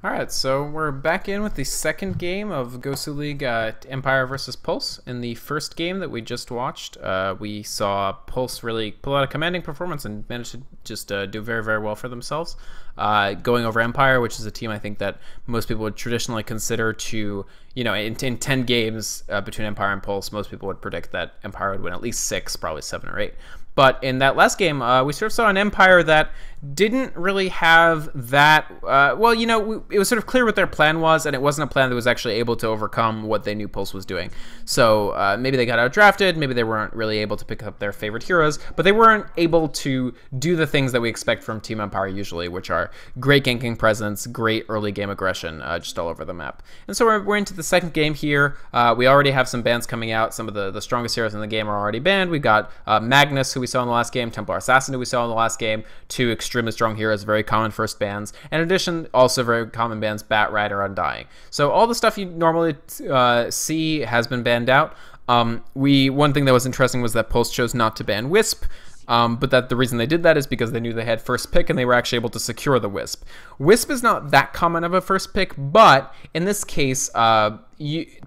Alright, so we're back in with the second game of GosuLeague Empire versus Pulse. In the first game that we just watched, we saw Pulse really pull out a commanding performance and manage to just do very, very well for themselves. Going over Empire, which is a team I think that most people would traditionally consider to, you know, in 10 games between Empire and Pulse, most people would predict that Empire would win at least 6, probably 7 or 8. But in that last game, we sort of saw an Empire that didn't really have that, well, you know, it was sort of clear what their plan was, and it wasn't a plan that was actually able to overcome what they knew Pulse was doing. So maybe they got outdrafted, maybe they weren't really able to pick up their favorite heroes, but they weren't able to do the things that we expect from Team Empire usually, which are great ganking presence, great early game aggression, just all over the map. And so we're into the second game here. We already have some bans coming out. Some of the strongest heroes in the game are already banned. We've got Magnus, who we saw in the last game, Templar Assassin, who we saw in the last game, two extremely strong heroes, very common first bans. And in addition, also very common bans, Bat Rider, Undying. So all the stuff you normally see has been banned out. One thing that was interesting was that Pulse chose not to ban Wisp. But that the reason they did that is because they knew they had first pick and they were actually able to secure the Wisp. Wisp is not that common of a first pick, but in this case,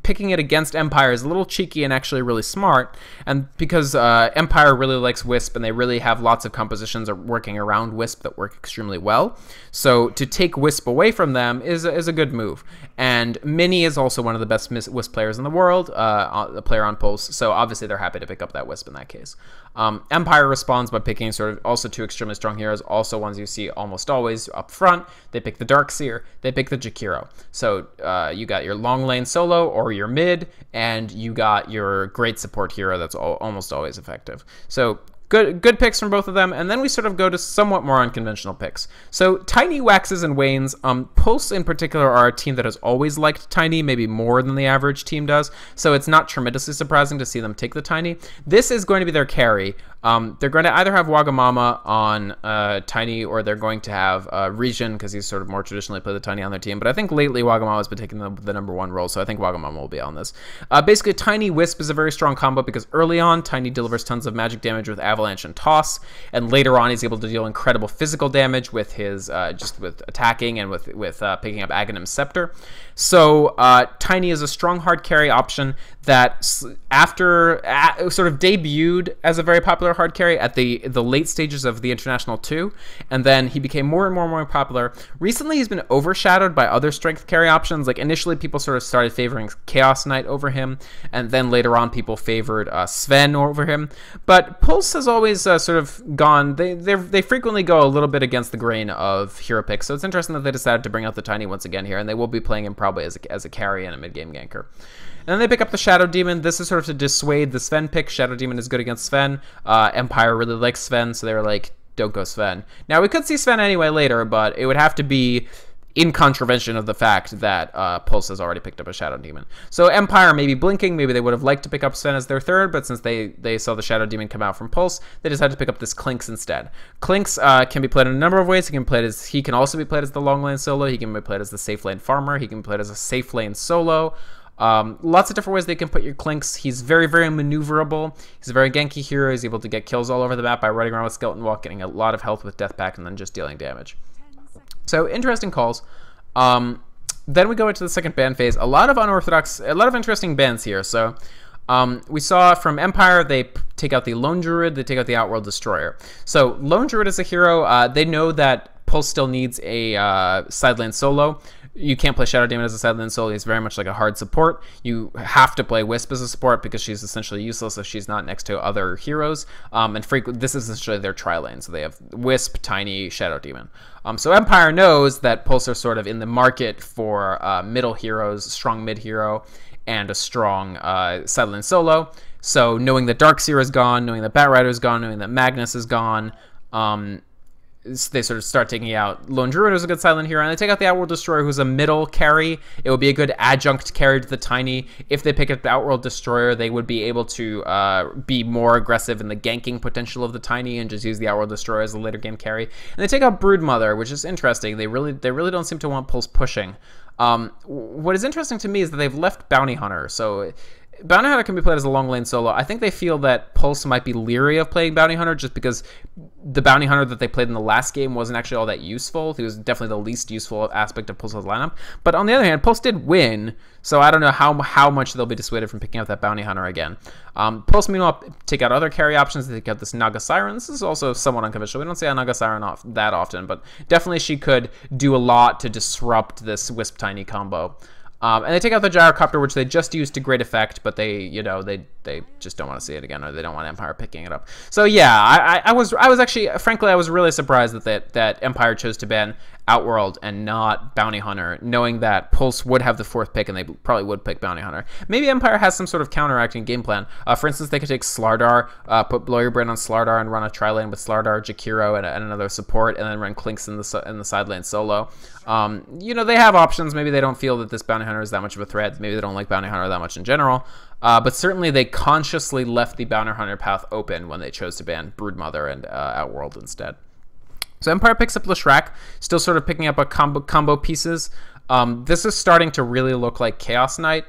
picking it against Empire is a little cheeky and actually really smart. And because Empire really likes Wisp and they really have lots of compositions working around Wisp that work extremely well. So to take Wisp away from them is a good move. And Mini is also one of the best Wisp players in the world, a player on Pulse. So obviously they're happy to pick up that Wisp in that case. Empire responds by picking sort of also two extremely strong heroes, also ones you see almost always up front. They pick the Darkseer, they pick the Jakiro. So you got your long lane solo or your mid, and you got your great support hero that's almost always effective. So good picks from both of them, and then we sort of go to somewhat more unconventional picks. So Tiny waxes and wanes. Pulse in particular are a team that has always liked Tiny, maybe more than the average team does, so it's not tremendously surprising to see them take the Tiny. This is going to be their carry. They're going to either have Wagamama on Tiny, or they're going to have Regen, because he's sort of more traditionally played the Tiny on their team. But I think lately Wagamama has been taking the #1 role, so I think Wagamama will be on this. Basically, Tiny Wisp is a very strong combo because early on, Tiny delivers tons of magic damage with Avalanche and Toss, and later on, he's able to deal incredible physical damage with his just with attacking and with picking up Aghanim's Scepter. So Tiny is a strong hard carry option that after sort of debuted as a very popular hard carry at the late stages of the International 2, and then he became more and more popular. Recently, he's been overshadowed by other strength carry options. Like initially, people sort of started favoring Chaos Knight over him, and then later on, people favored Sven over him. But Pulse has always sort of gone. They frequently go a little bit against the grain of hero picks. So it's interesting that they decided to bring out the Tiny once again here, and they will be playing him probably as a carry and a mid game ganker. And then they pick up the Shadow Demon. This is sort of to dissuade the Sven pick. Shadow Demon is good against Sven. Empire really likes Sven, so they were like, don't go Sven. Now, we could see Sven anyway later, but it would have to be in contravention of the fact that Pulse has already picked up a Shadow Demon. So Empire may be blinking. Maybe they would have liked to pick up Sven as their third, but since they saw the Shadow Demon come out from Pulse, they decided to pick up this Clinks instead. Clinks can be played in a number of ways. He can also be played as the long lane solo. He can be played as the safe lane farmer. He can be played as a safe lane solo. Lots of different ways they can put your Clinks. He's very, very maneuverable. He's a very ganky hero. He's able to get kills all over the map by running around with Skeleton Walk, getting a lot of health with Death Pact, and then just dealing damage. So interesting calls. Then we go into the second ban phase. A lot of interesting bans here. So we saw from Empire, they take out the Lone Druid, they take out the Outworld Destroyer. So Lone Druid is a hero. They know that Pulse still needs a side lane solo. You can't play Shadow Demon as a side lane solo. He's very much like a hard support. You have to play Wisp as a support because she's essentially useless if she's not next to other heroes. And this is essentially their tri-lane. So they have Wisp, Tiny, Shadow Demon. So Empire knows that Pulse are sort of in the market for middle heroes, strong mid hero, and a strong side lane solo. So knowing that Darkseer is gone, knowing that Bat Rider is gone, knowing that Magnus is gone, they sort of start taking out Lone Druid, who's a good silent hero, and they take out the Outworld Destroyer, who's a middle carry. It would be a good adjunct carry to the Tiny. If they pick up the Outworld Destroyer, they would be able to be more aggressive in the ganking potential of the Tiny and just use the Outworld Destroyer as a later game carry. And they take out Broodmother, which is interesting. They really don't seem to want Pulse pushing. What is interesting to me is that they've left Bounty Hunter, so Bounty Hunter can be played as a long lane solo. I think they feel that Pulse might be leery of playing Bounty Hunter just because the Bounty Hunter that they played in the last game wasn't actually all that useful. He was definitely the least useful aspect of Pulse's lineup. But on the other hand, Pulse did win, so I don't know how much they'll be dissuaded from picking up that Bounty Hunter again. Pulse, meanwhile, take out other carry options. They take out this Naga Siren. This is also somewhat unconventional. We don't see a Naga Siren that often, but definitely she could do a lot to disrupt this Wisp Tiny combo. And they take out the Gyrocopter, which they just used to great effect, but they just don't want to see it again, or they don't want Empire picking it up. So yeah, I was actually, frankly, I was really surprised that Empire chose to ban Outworld and not Bounty Hunter, knowing that Pulse would have the 4th pick and they probably would pick Bounty Hunter. Maybe Empire has some sort of counteracting game plan. For instance, they could take Slardar, put Blow Your Brain on Slardar and run a tri-lane with Slardar, Jakiro, and another support, and then run Clinks in the side lane solo. They have options. Maybe they don't feel that this Bounty Hunter is that much of a threat. Maybe they don't like Bounty Hunter that much in general. But certainly they consciously left the Bounty Hunter path open when they chose to ban Broodmother and Outworld instead. So Empire picks up Leshrac, still sort of picking up a combo pieces. This is starting to really look like Chaos Knight,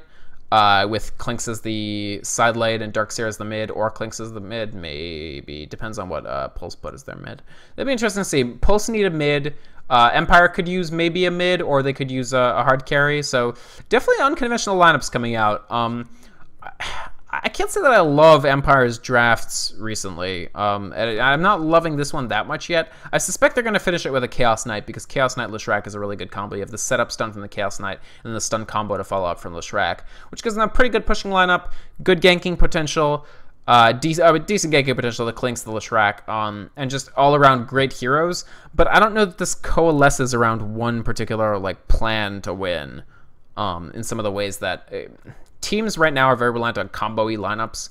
with Clinks as the side lane and Darkseer as the mid, or Clinks as the mid, maybe. Depends on what Pulse put as their mid. That'd be interesting to see. Pulse need a mid. Empire could use maybe a mid, or they could use a hard carry. So definitely unconventional lineups coming out. I can't say that I love Empire's drafts recently. I'm not loving this one that much yet. I suspect they're going to finish it with a Chaos Knight, because Chaos Knight Leshrac is a really good combo. You have the setup stun from the Chaos Knight, and then the stun combo to follow up from Leshrac, which gives them a pretty good pushing lineup, good ganking potential, decent ganking potential, the Clinks, the Leshrac, and just all around great heroes. But I don't know that this coalesces around one particular plan to win in some of the ways that... teams right now are very reliant on combo-y lineups.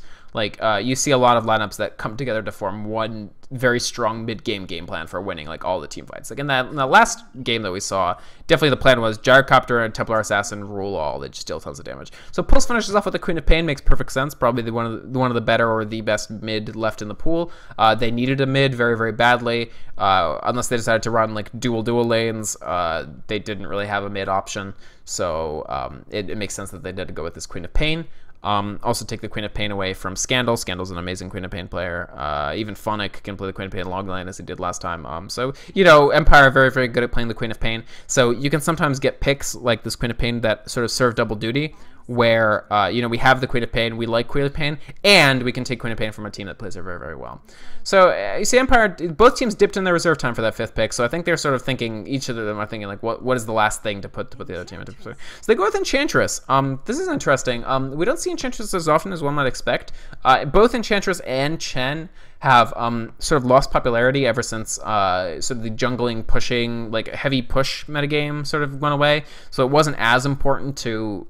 You see a lot of lineups that come together to form one very strong mid-game game plan for winning, all the team fights. In that last game that we saw, definitely the plan was Gyrocopter and Templar Assassin rule all. They just deal tons of damage. So Pulse finishes off with the Queen of Pain, makes perfect sense. Probably one of the better or the best mid left in the pool. They needed a mid very, very badly. Unless they decided to run dual lanes, they didn't really have a mid option. So it makes sense that they did go with this Queen of Pain. Also take the Queen of Pain away from Scandal. Scandal's an amazing Queen of Pain player. Even Phonic can play the Queen of Pain long lane as he did last time. So, Empire are very, very good at playing the Queen of Pain. So you can sometimes get picks like this Queen of Pain that sort of serve double duty, where, we have the Queen of Pain, we like Queen of Pain, and we can take Queen of Pain from a team that plays her very, very well. So, you see Empire, both teams dipped in their reserve time for that 5th pick, so I think they're sort of thinking, each of them are thinking, what is the last thing to put the other team into? So they go with Enchantress. This is interesting. We don't see Enchantress as often as one might expect. Both Enchantress and Chen have sort of lost popularity ever since sort of the jungling, pushing, heavy push metagame sort of went away. So it wasn't as important to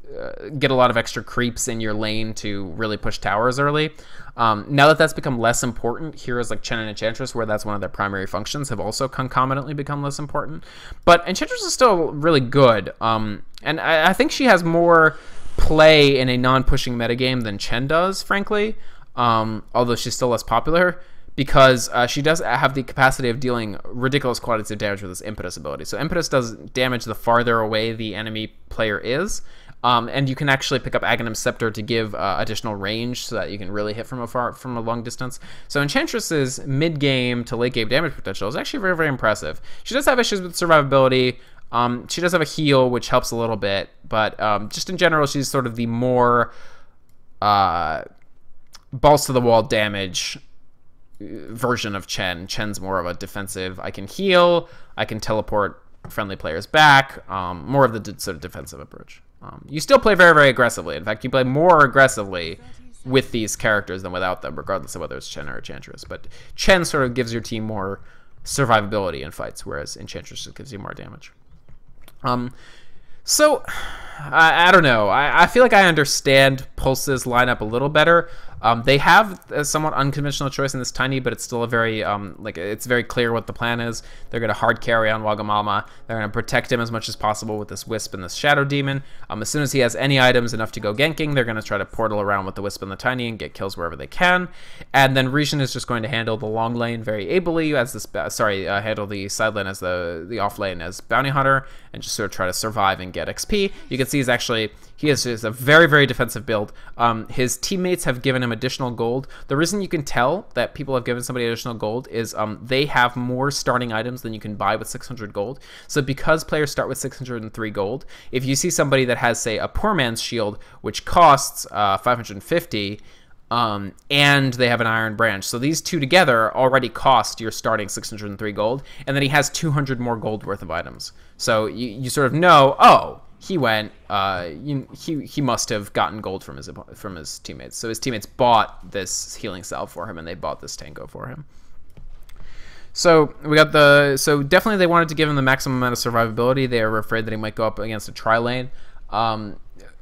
get a lot of extra creeps in your lane to really push towers early. Now that that's become less important, heroes like Chen and Enchantress, where that's one of their primary functions, have also concomitantly become less important. But Enchantress is still really good, and I think she has more play in a non-pushing metagame than Chen does, frankly, although she's still less popular, because she does have the capacity of dealing ridiculous quantities of damage with this Impetus ability. So Impetus does damage the farther away the enemy player is, and you can actually pick up Aghanim Scepter to give additional range so that you can really hit from a long distance. So Enchantress's mid-game to late-game damage potential is actually very, very impressive. She does have issues with survivability. She does have a heal, which helps a little bit, but just in general, she's sort of the more balls-to-the-wall damage version of Chen. Chen's more of a defensive, I can heal, I can teleport friendly players back, more of the sort of defensive approach. You still play very, very aggressively. In fact, you play more aggressively with these characters than without them, regardless of whether it's Chen or Enchantress. But Chen sort of gives your team more survivability in fights, whereas Enchantress just gives you more damage. So, I don't know. I feel like I understand Pulse's lineup a little better. They have a somewhat unconventional choice in this Tiny, but it's still a very, it's very clear what the plan is. They're going to hard carry on Wagamama. They're going to protect him as much as possible with this Wisp and this Shadow Demon. As soon as he has any items enough to go ganking, they're going to try to portal around with the Wisp and the Tiny and get kills wherever they can. And then Rishon is just going to handle the long lane very ably as this, handle the side lane as the off lane as Bounty Hunter, and just sort of try to survive and get XP. You can can see he has a very, very defensive build. His teammates have given him additional gold. The reason you can tell that people have given somebody additional gold is they have more starting items than you can buy with 600 gold. So because players start with 603 gold, if you see somebody that has, say, a poor man's shield, which costs 550, and they have an iron branch. So these two together already cost your starting 603 gold, and then he has 200 more gold worth of items. So you sort of know, oh, he went, he must have gotten gold from his teammates. So his teammates bought this healing salve for him, and they bought this tango for him. So we got so definitely they wanted to give him the maximum amount of survivability. They were afraid that he might go up against a tri-lane.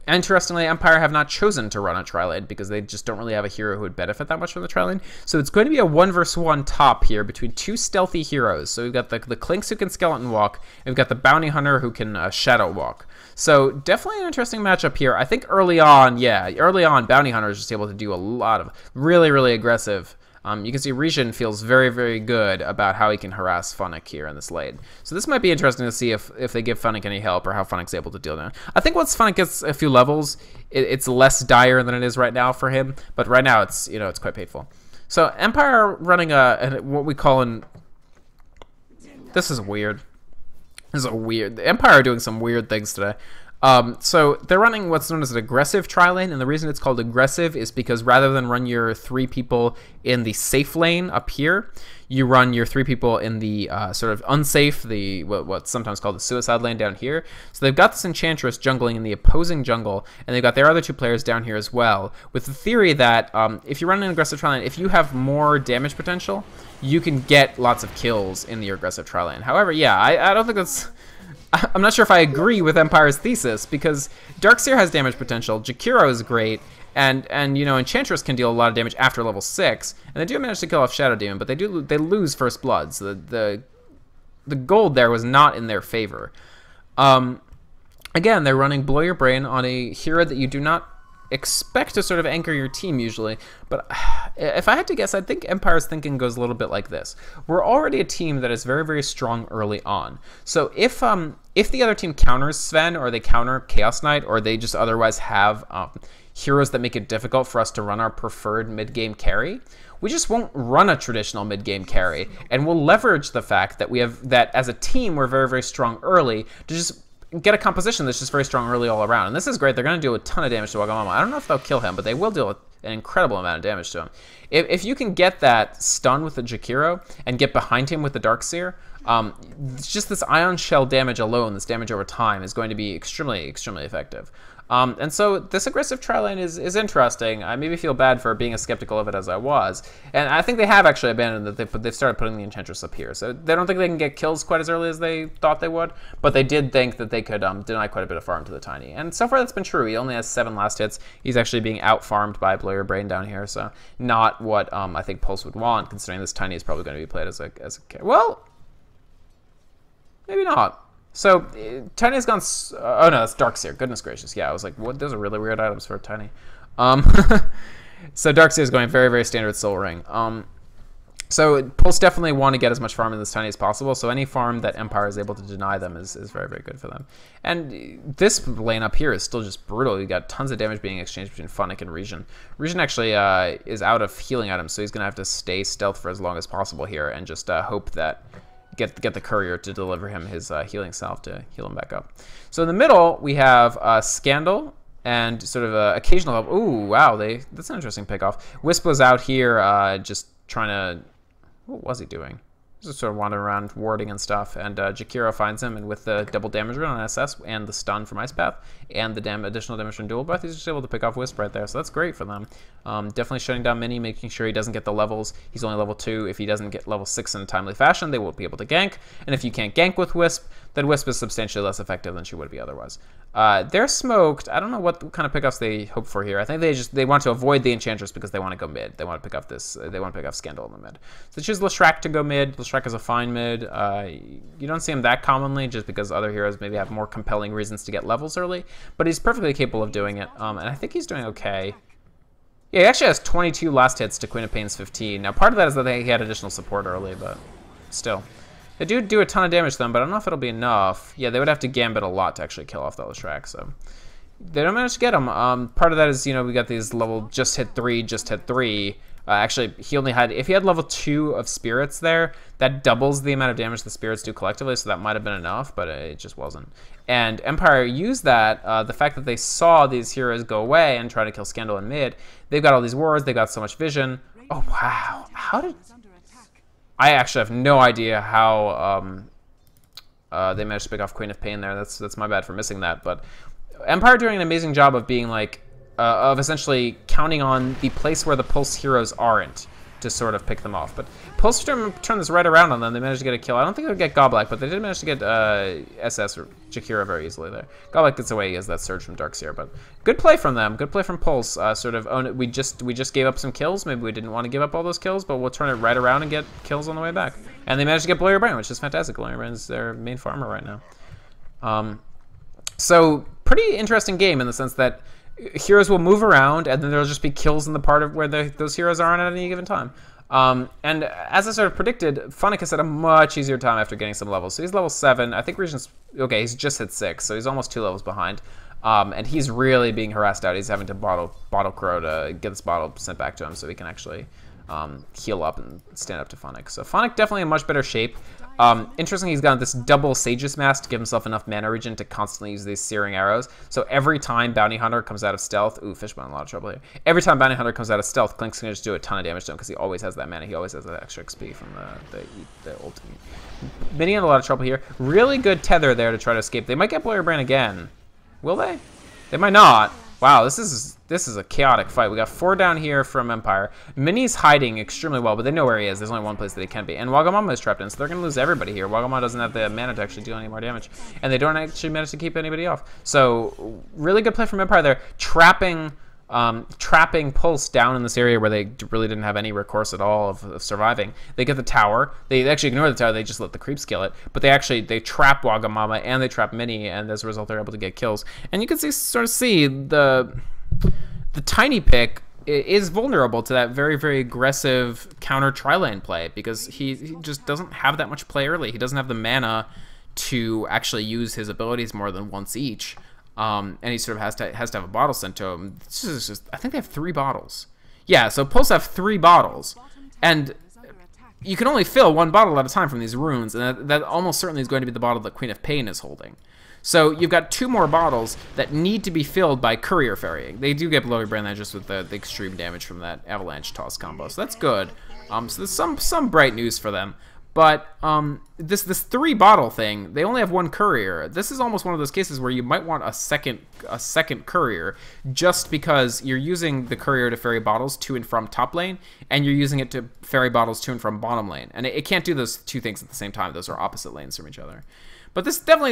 Interestingly, Empire have not chosen to run a tri-lane because they just don't really have a hero who would benefit that much from the tri-lane. So it's going to be a 1v1 top here between two stealthy heroes. So we've got the Clinks who can skeleton walk, and we've got the bounty hunter who can shadow walk. So definitely an interesting matchup here. I think early on, bounty hunter is just able to do a lot of really, really aggressive. You can see Regen feels very, very good about how he can harass Funnick here in this lane. So this might be interesting to see if they give Funnick any help or how Funnick's able to deal down. I think once Funnick gets a few levels, it's less dire than it is right now for him. But right now, it's quite painful. So Empire running what we call this is weird. Empire are doing some weird things today. So they're running what's known as an aggressive tri-lane, and the reason it's called aggressive is because rather than run your 3 people in the safe lane up here, you run your 3 people in the sort of unsafe, what's sometimes called the suicide lane down here. So they've got this Enchantress jungling in the opposing jungle, and they've got their other 2 players down here as well, with the theory that if you run an aggressive tri-lane, if you have more damage potential, you can get lots of kills in the aggressive tri-lane. However, yeah, I don't think that's... I'm not sure if I agree with Empire's thesis, because Darkseer has damage potential, Jakiro is great, and Enchantress can deal a lot of damage after level 6, and they do manage to kill off Shadow Demon, but they lose First Blood, so the gold there was not in their favor. Again, they're running Blow Your Brain on a hero that you do not expect to sort of anchor your team usually, but if I had to guess, I think Empire's thinking goes a little bit like this. We're already a team that is very, very strong early on. So if the other team counters Sven, or they counter Chaos Knight, or they just otherwise have heroes that make it difficult for us to run our preferred mid-game carry, we just won't run a traditional mid-game carry, and we'll leverage the fact that as a team we're very, very strong early to just get a composition that's just very strong early all around. And this is great. They're going to do a ton of damage to Wagamama. I don't know if they'll kill him, but they will do an incredible amount of damage to him. If you can get that stun with the Jakiro and get behind him with the Darkseer, just this Ion Shell damage alone, this damage over time, is going to be extremely, extremely effective. And so this aggressive tri-lane is interesting. I maybe feel bad for being as skeptical of it as I was. And I think they have actually abandoned that. They've started putting the Enchantress up here. So they don't think they can get kills quite as early as they thought they would. But they did think that they could deny quite a bit of farm to the Tiny. And so far that's been true. He only has 7 last hits. He's actually being out-farmed by Blow Your Brain down here. So not what I think Pulse would want, considering this Tiny is probably going to be played as a well, maybe not. So, Tiny's gone... oh, no, that's Darkseer. Goodness gracious. Yeah, I was like, what? Those are really weird items for a Tiny. So, Darkseer is going very, very standard Soul Ring. So, Pulse definitely want to get as much farm in this Tiny as possible, so any farm that Empire is able to deny them is very, very good for them. And this lane up here is still just brutal. You got tons of damage being exchanged between Funnick and Regen. Regen actually is out of healing items, so he's going to have to stay stealth for as long as possible here and just hope that... Get the courier to deliver him his healing salve to heal him back up. So in the middle, we have Scandal and sort of occasional help. Ooh, wow, that's an interesting pickoff. Wisp was out here just trying to... What was he doing? Just sort of wandering around, warding and stuff. And Jakiro finds him, and with the double damage run on SS and the stun from Ice Path and the additional damage from Dual Breath, he's just able to pick off Wisp right there. So that's great for them. Definitely shutting down Mini, making sure he doesn't get the levels. He's only level 2. If he doesn't get level 6 in a timely fashion, they won't be able to gank. And if you can't gank with Wisp, then Wisp is substantially less effective than she would be otherwise. They're smoked. I don't know what kind of pickoffs they hope for here. I think they want to avoid the Enchantress because they want to go mid. They want to pick up this. They want to pick up Scandal in the mid. So they choose Leshrac to go mid. Leshrac is a fine mid. You don't see him that commonly just because other heroes maybe have more compelling reasons to get levels early, but he's perfectly capable of doing it, and I think he's doing okay. Yeah, he actually has 22 last hits to Queen of Pain's 15. Now, part of that is that he had additional support early, but still. They do a ton of damage to them, but I don't know if it'll be enough. Yeah, they would have to gambit a lot to actually kill off the Leshrac, so they don't manage to get him. Part of that is, we got these level just hit 3. Actually, he only had, if he had level 2 of spirits there, that doubles the amount of damage the spirits do collectively, so that might have been enough, but it just wasn't. And Empire used that, the fact that they saw these heroes go away and try to kill Scandal in mid. They've got all these wards, they've got so much vision. Oh, wow. How did... I actually have no idea how they managed to pick off Queen of Pain there. That's my bad for missing that, but Empire doing an amazing job of being like, of essentially counting on the place where the Pulse heroes aren't to sort of pick them off. But Pulse turn this right around on them. They managed to get a kill. I don't think they would get Goblak, but they did manage to get SS or Jakira very easily there. Goblak gets away. He has that surge from Darkseer, but good play from them. Good play from Pulse. Sort of own it. We just gave up some kills. Maybe we didn't want to give up all those kills, but we'll turn it right around and get kills on the way back. And they managed to get Blow Your Brain, which is fantastic. Blow Your Brain is their main farmer right now. So pretty interesting game in the sense that heroes will move around, and then there'll just be kills in the part of where those heroes aren't at any given time. And as I sort of predicted, Funnick has had a much easier time after getting some levels. So he's level 7. I think Regent's... Okay, he's just hit 6, so he's almost 2 levels behind. And he's really being harassed out. He's having to bottle Crow to get this bottle sent back to him so he can actually heal up and stand up to Funnick. So Funnick definitely in much better shape. Interesting, he's got this double Sage's Mask to give himself enough mana regen to constantly use these searing arrows. So every time Bounty Hunter comes out of stealth, ooh, Fishbone in a lot of trouble here. Every time Bounty Hunter comes out of stealth, Clink's gonna just do a ton of damage to him because he always has that mana. He always has that extra XP from the ultimate. Minion in a lot of trouble here. Really good tether there to try to escape. They might get Blow Your Brain again. Will they? They might not. Wow, this is a chaotic fight. We got 4 down here from Empire. Mini's hiding extremely well, but they know where he is. There's only one place that he can be. And Wagamama is trapped in, so they're going to lose everybody here. Wagamama doesn't have the mana to actually do any more damage. And they don't actually manage to keep anybody off. So, really good play from Empire there. Trapping Pulse down in this area where they really didn't have any recourse at all of surviving. They get the tower. They actually ignore the tower. They just let the creeps kill it. But they trap Wagamama and they trap Mini, and as a result, they're able to get kills. And you can sort of see the Tiny Pick is vulnerable to that very, very aggressive counter tri-lane play because he just doesn't have that much play early. He doesn't have the mana to actually use his abilities more than once each. And he sort of has to have a bottle sent to him. This is just, I think they have 3 bottles. Yeah, so Pulse have 3 bottles. And you can only fill 1 bottle at a time from these runes, and that almost certainly is going to be the bottle that Queen of Pain is holding. So you've got 2 more bottles that need to be filled by Courier Ferrying. They do get Blow Your Brain there just with the extreme damage from that Avalanche Toss combo, so that's good. So there's some bright news for them. But this 3 bottle thing, they only have 1 courier. This is almost one of those cases where you might want a second courier just because you're using the courier to ferry bottles to and from top lane, and you're using it to ferry bottles to and from bottom lane. And it can't do those 2 things at the same time. Those are opposite lanes from each other. But this Battle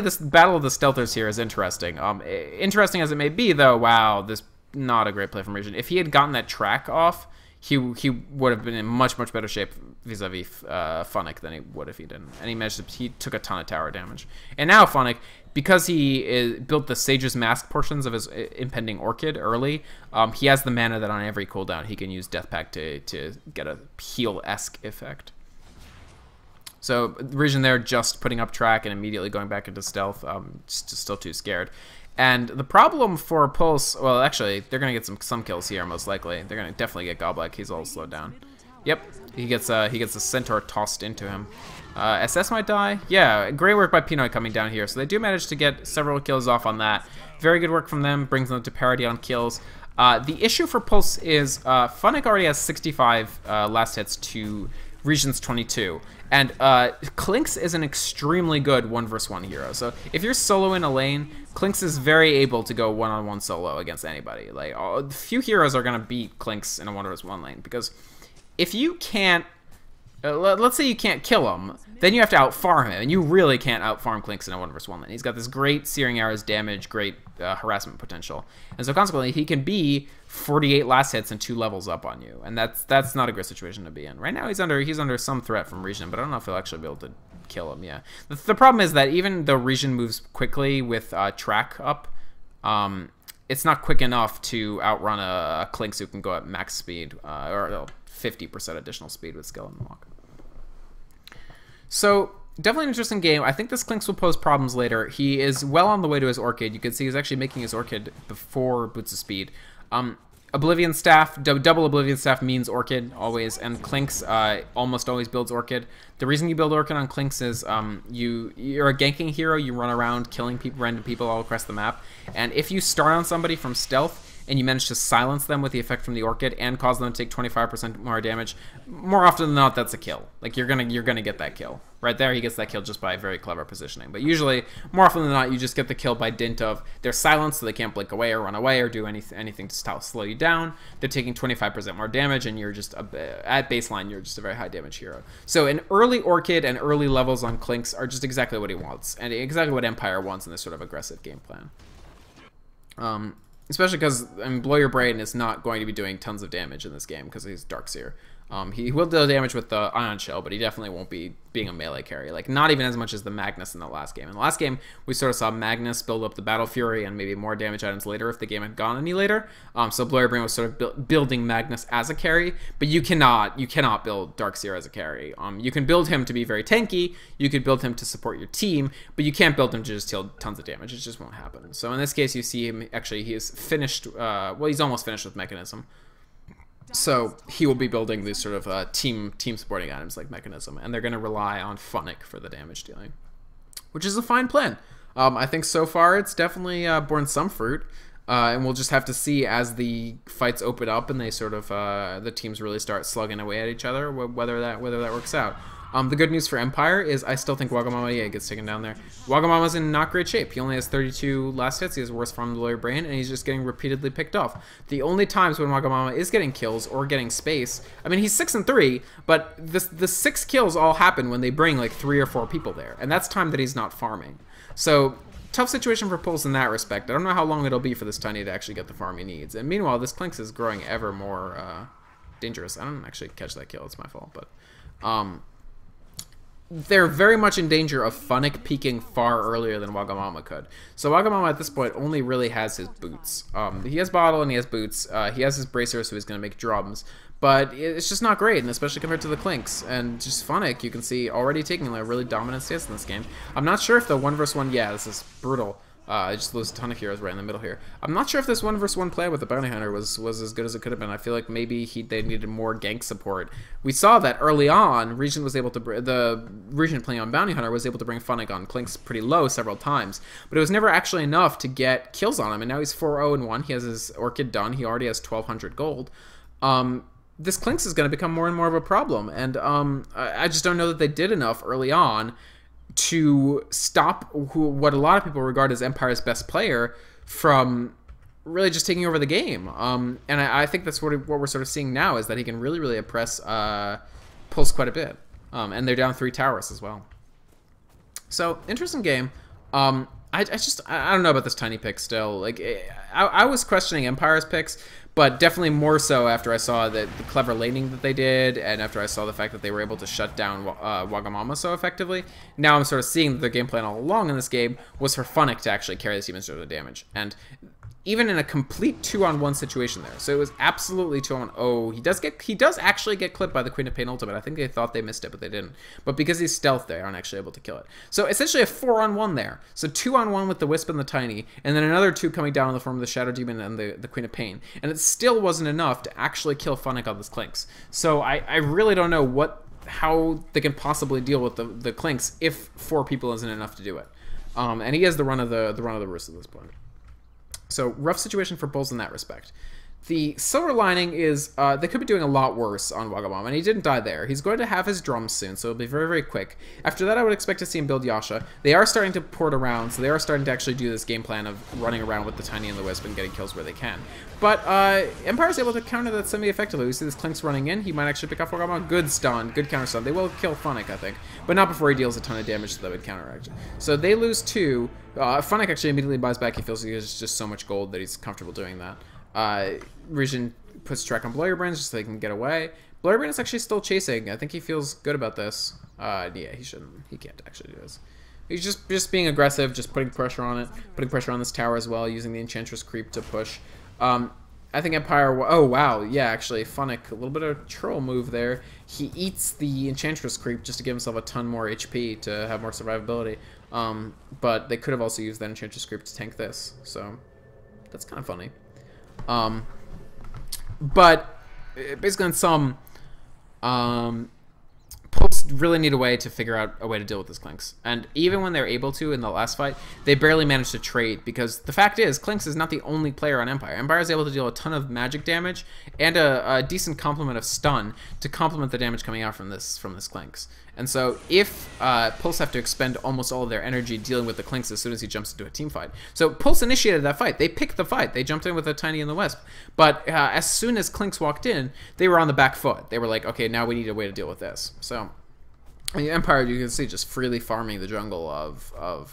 of the Stealthers here is interesting. Interesting as it may be, though, wow, this not a great play from Regent. If he had gotten that track off, he would have been in much better shape vis-a-vis Funnick than he would if he didn't. And he took a ton of tower damage. And now Funnick, because he built the Sage's Mask portions of his impending Orchid early, he has the mana that on every cooldown he can use Death Pact to get a heal-esque effect. So Regent there just putting up track and immediately going back into stealth, just still too scared. And the problem for Pulse, well, actually, they're going to get some kills here, most likely. They're going to definitely get Goblak. He's all slowed down. Yep, he gets a Centaur tossed into him. SS might die. Yeah, great work by Pinoy coming down here. So they do manage to get several kills off on that. Very good work from them, brings them to parity on kills. The issue for Pulse is Funnick already has 65 last hits to Regent's 22. And Clinkz is an extremely good 1v1 hero. So if you're solo in a lane, Clinkz is very able to go one-on-one solo against anybody. Like, few heroes are going to beat Clinkz in a 1v1 lane. Because if you can't, let's say you can't kill him, then you have to out-farm him. And you really can't out-farm Clinkz in a 1v1 lane. He's got this great Searing Arrows damage, great harassment potential. And so consequently, he can be 48 last hits and 2 levels up on you. And that's not a great situation to be in. Right now, he's under some threat from Regent, but I don't know if he'll actually be able to kill him. Yeah. The problem is that even though Regent moves quickly with track up, it's not quick enough to outrun a Clinkz who can go at max speed, or 50% additional speed with skill and walk. So definitely an interesting game. I think this Clinks will pose problems later. He is well on the way to his Orchid. You can see he's actually making his Orchid before Boots of Speed. Oblivion Staff, double Oblivion Staff means Orchid always, and Clinks almost always builds Orchid. The reason you build Orchid on Clinks is you're a ganking hero. You run around killing random people all across the map, and if you start on somebody from stealth and you manage to silence them with the effect from the Orchid and cause them to take 25% more damage, more often than not, that's a kill. Like, you're gonna get that kill. Right there, he gets that kill just by very clever positioning. But usually, more often than not, you just get the kill by dint of they're silenced, so they can't blink away or run away or do anything to slow you down. They're taking 25% more damage, and you're just, at baseline, you're just a very high damage hero. So an early Orchid and early levels on Clinks are just exactly what he wants, and exactly what Empire wants in this sort of aggressive game plan. Especially because, I mean, Blow Your Brain is not going to be doing tons of damage in this game because he's Darkseer. He will deal damage with the Ion Shell, but he definitely won't be being a melee carry. Like, not even as much as the Magnus in the last game. In the last game, we sort of saw Magnus build up the Battle Fury and maybe more damage items later if the game had gone any later. So Blow Your Brain was sort of building Magnus as a carry, but you cannot build Darkseer as a carry. You can build him to be very tanky, you could build him to support your team, but you can't build him to just deal tons of damage. It just won't happen. So in this case, you see him, actually, he is finished, well, he's almost finished with Mechanism. So he will be building these sort of team supporting items like Mechanism, and they're going to rely on Funnick for the damage dealing, which is a fine plan. I think so far it's definitely borne some fruit, and we'll just have to see as the fights open up and they sort of the teams really start slugging away at each other whether that works out. The good news for Empire is I still think Wagamama gets taken down there. Wagamama's in not great shape. He only has 32 last hits. He has worse farm than Blow Your Brain, and he's just getting repeatedly picked off. The only times when Wagamama is getting kills or getting space, I mean, he's 6-3, but the 6 kills all happen when they bring like 3 or 4 people there, and that's time that he's not farming. So tough situation for Pulse in that respect. I don't know how long it'll be for this Tiny to actually get the farm he needs. And meanwhile, this Clinks is growing ever more dangerous. I don't actually catch that kill. It's my fault, but they're very much in danger of Funnick peaking far earlier than Wagamama could. So Wagamama at this point only really has his boots. He has Bottle and he has boots. He has his Bracer, so he's going to make drums. But it's just not great, and especially compared to the Clinks. And just Funnick, you can see, already taking a really dominant stance in this game. I'm not sure if the 1v1, yeah, this is brutal. I just lose a ton of heroes right in the middle here. I'm not sure if this 1v1 play with the Bounty Hunter was as good as it could have been. I feel like maybe they needed more gank support. We saw that early on, Regent was able to the Regent playing on Bounty Hunter was able to bring Funnick on Clinks pretty low several times, but it was never actually enough to get kills on him. And now he's 4-0-1. He has his Orchid done. He already has 1,200 gold. This Clinks is going to become more and more of a problem, and I just don't know that they did enough early on to stop what a lot of people regard as Empire's best player from really just taking over the game. And I think that's what we're sort of seeing now, is that he can really oppress Pulse quite a bit. And they're down 3 towers as well. So, interesting game. I don't know about this Tiny pick still. Like, I was questioning Empire's picks, but definitely more so after I saw the clever laning that they did, and after I saw the fact that they were able to shut down Wagamama so effectively. Now I'm sort of seeing that their game plan all along in this game was for Funnick to actually carry this team and sort of damage. And even in a complete 2-on-1 situation there. So it was absolutely 2-on-1. Oh, he does actually get clipped by the Queen of Pain ultimate. I think they thought they missed it, but they didn't. But because he's stealth, they aren't actually able to kill it. So essentially a 4-on-1 there. So 2-on-1 with the Wisp and the Tiny, and then another 2 coming down in the form of the Shadow Demon and the Queen of Pain. And it still wasn't enough to actually kill Funnick on this Clinks. So I really don't know how they can possibly deal with the Clinks if 4 people isn't enough to do it. And he has the run of the roost at this point. So, rough situation for Bulls in that respect. The silver lining is they could be doing a lot worse on Wagamama, and he didn't die there. He's going to have his drums soon, so it'll be very quick. After that, I would expect to see him build Yasha. They are starting to port around, so they are starting to actually do this game plan of running around with the Tiny and the Wisp and getting kills where they can. But Empire's able to counter that semi-effectively. We see this Clinks running in. He might actually pick off Wagamama. Good stun, good counter stun. They will kill Funnick, I think, but not before he deals a ton of damage to them with counteract. So they lose 2. Funnick actually immediately buys back. He feels he has just so much gold that he's comfortable doing that. Regent puts track on Blow Your Brains just so they can get away. Blow Your Brain is actually still chasing. I think he feels good about this. Yeah, he shouldn't. He can't actually do this. He's just being aggressive, just putting pressure on it, putting pressure on this tower as well, using the Enchantress creep to push. I think Empire... Oh, wow. Yeah, actually, Funnick, a little bit of troll move there. He eats the Enchantress creep just to give himself a ton more HP to have more survivability. But they could have also used that Enchantress creep to tank this. So, that's kind of funny. But, basically in sum... Pulse really need a way to figure out a way to deal with this Clinks. And even when they're able to in the last fight, they barely managed to trade, because the fact is, Clinks is not the only player on Empire. Empire is able to deal a ton of magic damage and a decent complement of stun to complement the damage coming out from this Clinks. And so if Pulse have to expend almost all of their energy dealing with the Clinks as soon as he jumps into a team fight. So Pulse initiated that fight. They picked the fight. They jumped in with a Tiny and the Wisp. But as soon as Clinks walked in, they were on the back foot. They were like, okay, now we need a way to deal with this. So Empire, you can see, just freely farming the jungle of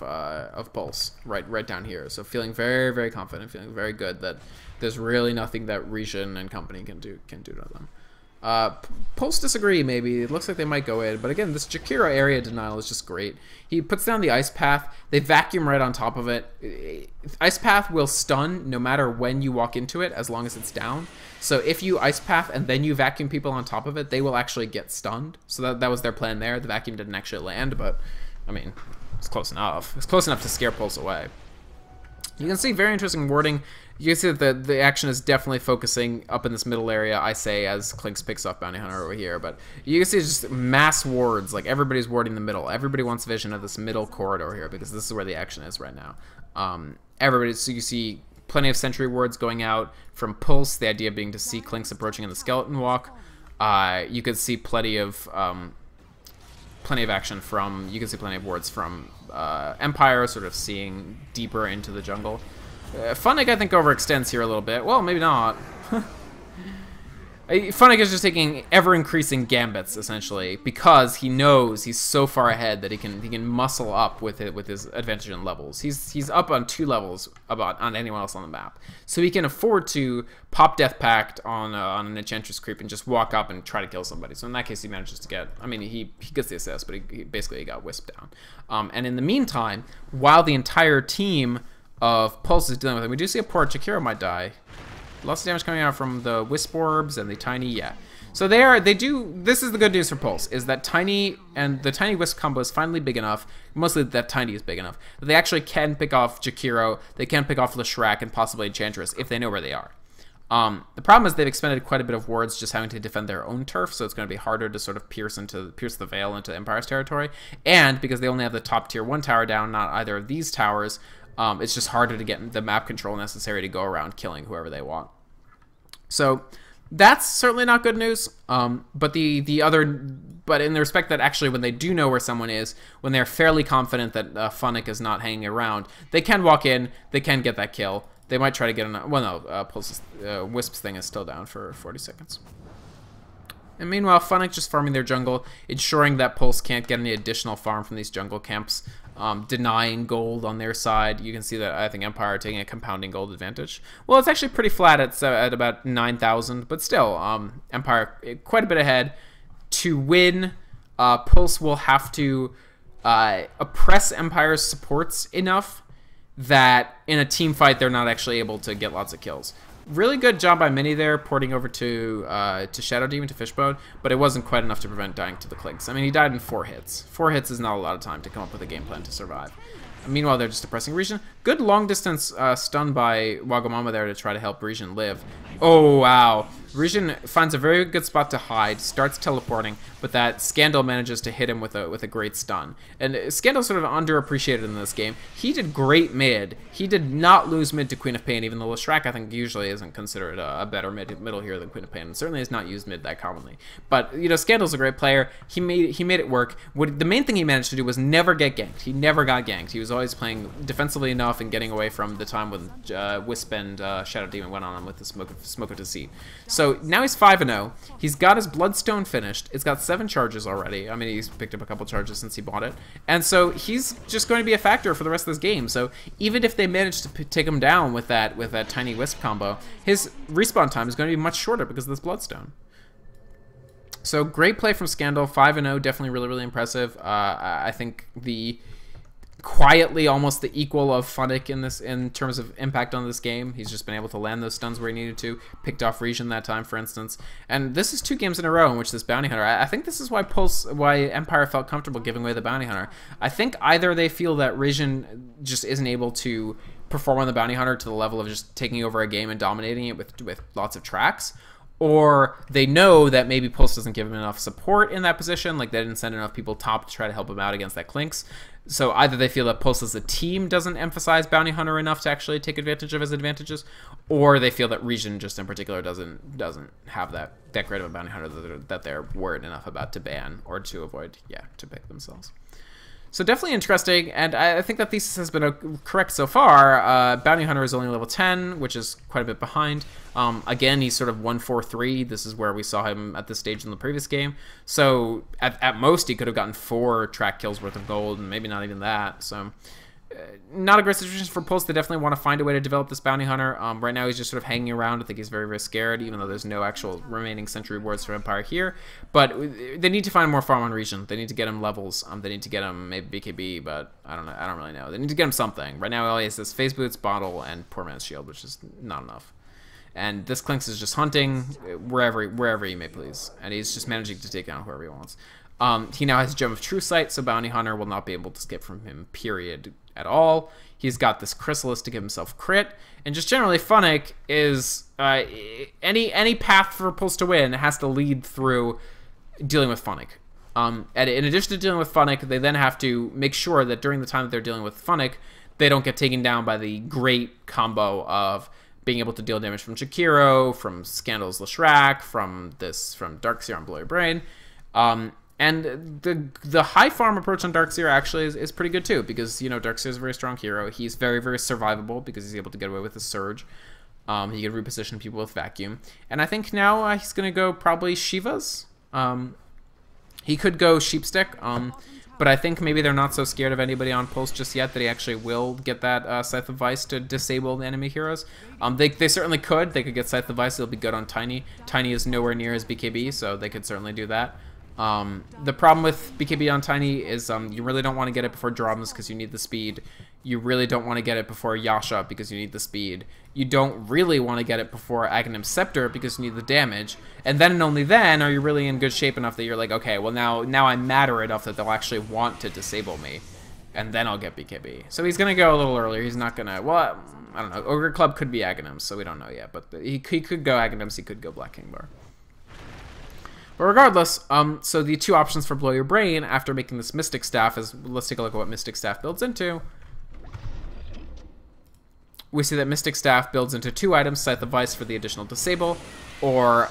Pulse right down here. So feeling very, very confident, feeling very good that there's really nothing that Regen and company can do to them. Pulse disagree, maybe. It looks like they might go in, but again, this Jakiro area denial is just great. He puts down the Ice Path, they vacuum right on top of it. Ice Path will stun no matter when you walk into it, as long as it's down. So if you Ice Path and then you vacuum people on top of it, they will actually get stunned. So that was their plan there. The vacuum didn't actually land, but, I mean, it's close enough. It's close enough to scare Pulse away. You can see very interesting wording. You can see that the action is definitely focusing up in this middle area, I say, as Clinks picks up Bounty Hunter over here. But you can see it's just mass wards. Like, everybody's warding the middle. Everybody wants vision of this middle corridor here, because this is where the action is right now. So you see plenty of sentry wards going out from Pulse, the idea being to see Clinks approaching in the Skeleton Walk. You could see plenty of action from... You can see plenty of wards from Empire, sort of seeing deeper into the jungle. Funnick, I think, overextends here a little bit. Well, maybe not. Funnick is just taking ever-increasing gambits, essentially, because he knows he's so far ahead that he can muscle up with his advantage in levels. He's up on 2 levels on anyone else on the map, so he can afford to pop Death Pact on an Enchantress creep and just walk up and try to kill somebody. So in that case, he manages to get... I mean, he gets the assist, but he basically got Wisp down. And in the meantime, while the entire team of Pulse is dealing with him, we do see a poor Jakiro might die. Lots of damage coming out from the Wisp Orbs and the Tiny, yeah. So this is the good news for Pulse, is that Tiny and the Tiny Wisp combo is finally big enough, mostly that Tiny is big enough, that they actually can pick off Jakiro, they can pick off Leshrac and possibly Enchantress if they know where they are. The problem is they've expended quite a bit of wards just having to defend their own turf, so it's going to be harder to sort of pierce the veil into Empire's territory, and because they only have the top tier 1 tower down, not either of these towers, it's just harder to get the map control necessary to go around killing whoever they want. So that's certainly not good news. But in the respect that actually when they do know where someone is, when they're fairly confident that Funnick is not hanging around, they can walk in, they can get that kill. They might try to get an... Well, no, Pulse's Wisp's thing is still down for 40 seconds. And meanwhile, Funnick just farming their jungle, ensuring that Pulse can't get any additional farm from these jungle camps, denying gold on their side. You can see that I think Empire are taking a compounding gold advantage. Well, it's actually pretty flat at about 9,000, but still, Empire quite a bit ahead. To win, Pulse will have to oppress Empire's supports enough that in a team fight they're not actually able to get lots of kills. Really good job by Mini there, porting over to Shadow Demon, to Fishbone, but it wasn't quite enough to prevent dying to the Clinks. I mean, he died in 4 hits. 4 hits is not a lot of time to come up with a game plan to survive. Meanwhile, they're just depressing Regen. Good long-distance stun by Wagamama there to try to help Regen live. Oh, wow. Regen finds a very good spot to hide, starts teleporting, but that Scandal manages to hit him with a great stun. And Scandal's sort of underappreciated in this game. He did great mid. He did not lose mid to Queen of Pain, even though Leshrac, I think, usually isn't considered a better middle hero than Queen of Pain, and certainly is not used mid that commonly. But, you know, Scandal's a great player. He made it work. The main thing he managed to do was never get ganked. He never got ganked. He was always playing defensively enough and getting away from the time when Wisp and Shadow Demon went on him with the Smoke of Deceit. So now he's 5-0. He's got his Bloodstone finished. It's got 7 charges already. I mean, he's picked up a couple charges since he bought it. And so he's just going to be a factor for the rest of this game. So even if they manage to take him down with that Tiny Wisp combo, his respawn time is going to be much shorter because of this Bloodstone. So great play from Scandal, 5-0, definitely really, really impressive. I think quietly almost the equal of Funnick in terms of impact on this game. He's just been able to land those stuns where he needed to, picked off Region that time, for instance. And this is 2 games in a row in which this Bounty Hunter, I think this is why Empire felt comfortable giving away the Bounty Hunter. I think either they feel that Region just isn't able to perform on the Bounty Hunter to the level of just taking over a game and dominating it with lots of tracks, or they know that maybe Pulse doesn't give him enough support in that position, like they didn't send enough people top to try to help him out against that Clinks. So either they feel that Pulse as a team doesn't emphasize Bounty Hunter enough to actually take advantage of his advantages, or they feel that Region just in particular doesn't have that great of a Bounty Hunter that they're worried enough about to ban or to avoid, to pick themselves. So definitely interesting, and I think that thesis has been correct so far. Bounty Hunter is only level 10, which is quite a bit behind. Again, he's sort of 1-4-3. This is where we saw him at this stage in the previous game. So at most, he could have gotten 4 track kills worth of gold, and maybe not even that. So not a great situation for Pulse. They definitely want to find a way to develop this Bounty Hunter. Right now, he's just sort of hanging around. I think he's very, very scared, even though there's no actual remaining Sentry rewards for Empire here. But they need to find more farm on Region. They need to get him levels. They need to get him maybe BKB, but I don't know. I don't really know. They need to get him something. Right now, all he has is Phase Boots, Bottle, and Poor Man's Shield, which is not enough. And this Clinks is just hunting wherever he may please. And he's just managing to take down whoever he wants. He now has Gem of True Sight, so Bounty Hunter will not be able to skip from him, period, at all. He's got this Chrysalis to give himself crit, and just generally Funnick is any path for Pulse to win has to lead through dealing with Funnick. And in addition to dealing with Funnick, they then have to make sure that during the time that they're dealing with Funnick, they don't get taken down by the great combo of being able to deal damage from Jakiro, from Scandal's Leshrac, from Darkseer on Blow Your Brain. And the high farm approach on Darkseer actually is pretty good too, because, Darkseer is a very strong hero. He's very, very survivable because he's able to get away with the Surge. He can reposition people with Vacuum. And I think now he's going to go probably Shiva's. He could go Sheepstick, but I think maybe they're not so scared of anybody on Pulse just yet that he actually will get that Scythe of Vice to disable the enemy heroes. They certainly could. They could get Scythe of Vice. It'll be good on Tiny. Tiny is nowhere near his BKB, so they could certainly do that. The problem with BKB on Tiny is you really don't want to get it before Drums because you need the speed. You really don't want to get it before Yasha because you need the speed. You don't really want to get it before Aghanim Scepter because you need the damage. And then and only then are you really in good shape enough that you're like, okay, well now I matter enough that they'll actually want to disable me. And then I'll get BKB. So he's going to go a little earlier. He's not going to, well, I don't know. Ogre Club could be Aghanims, so we don't know yet. But he could go Aghanims, he could go Black King Bar. But regardless, so the 2 options for Blow Your Brain after making this Mystic Staff is, let's take a look at what Mystic Staff builds into. We see that Mystic Staff builds into 2 items, Scythe of Vice for the additional disable, or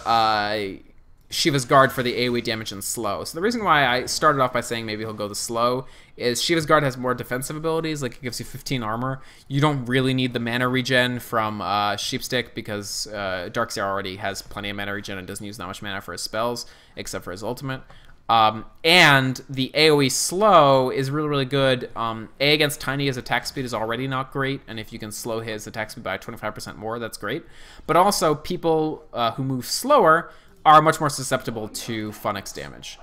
Shiva's Guard for the AoE damage and slow. So the reason why I started off by saying maybe he'll go the slow is Shiva's Guard has more defensive abilities, like it gives you 15 armor. You don't really need the mana regen from Sheepstick because Darkseer already has plenty of mana regen and doesn't use that much mana for his spells, except for his ultimate. And the AoE slow is really, really good. A against Tiny, his attack speed is already not great, and if you can slow his attack speed by 25% more, that's great. But also, people who move slower are much more susceptible to Funnick's damage.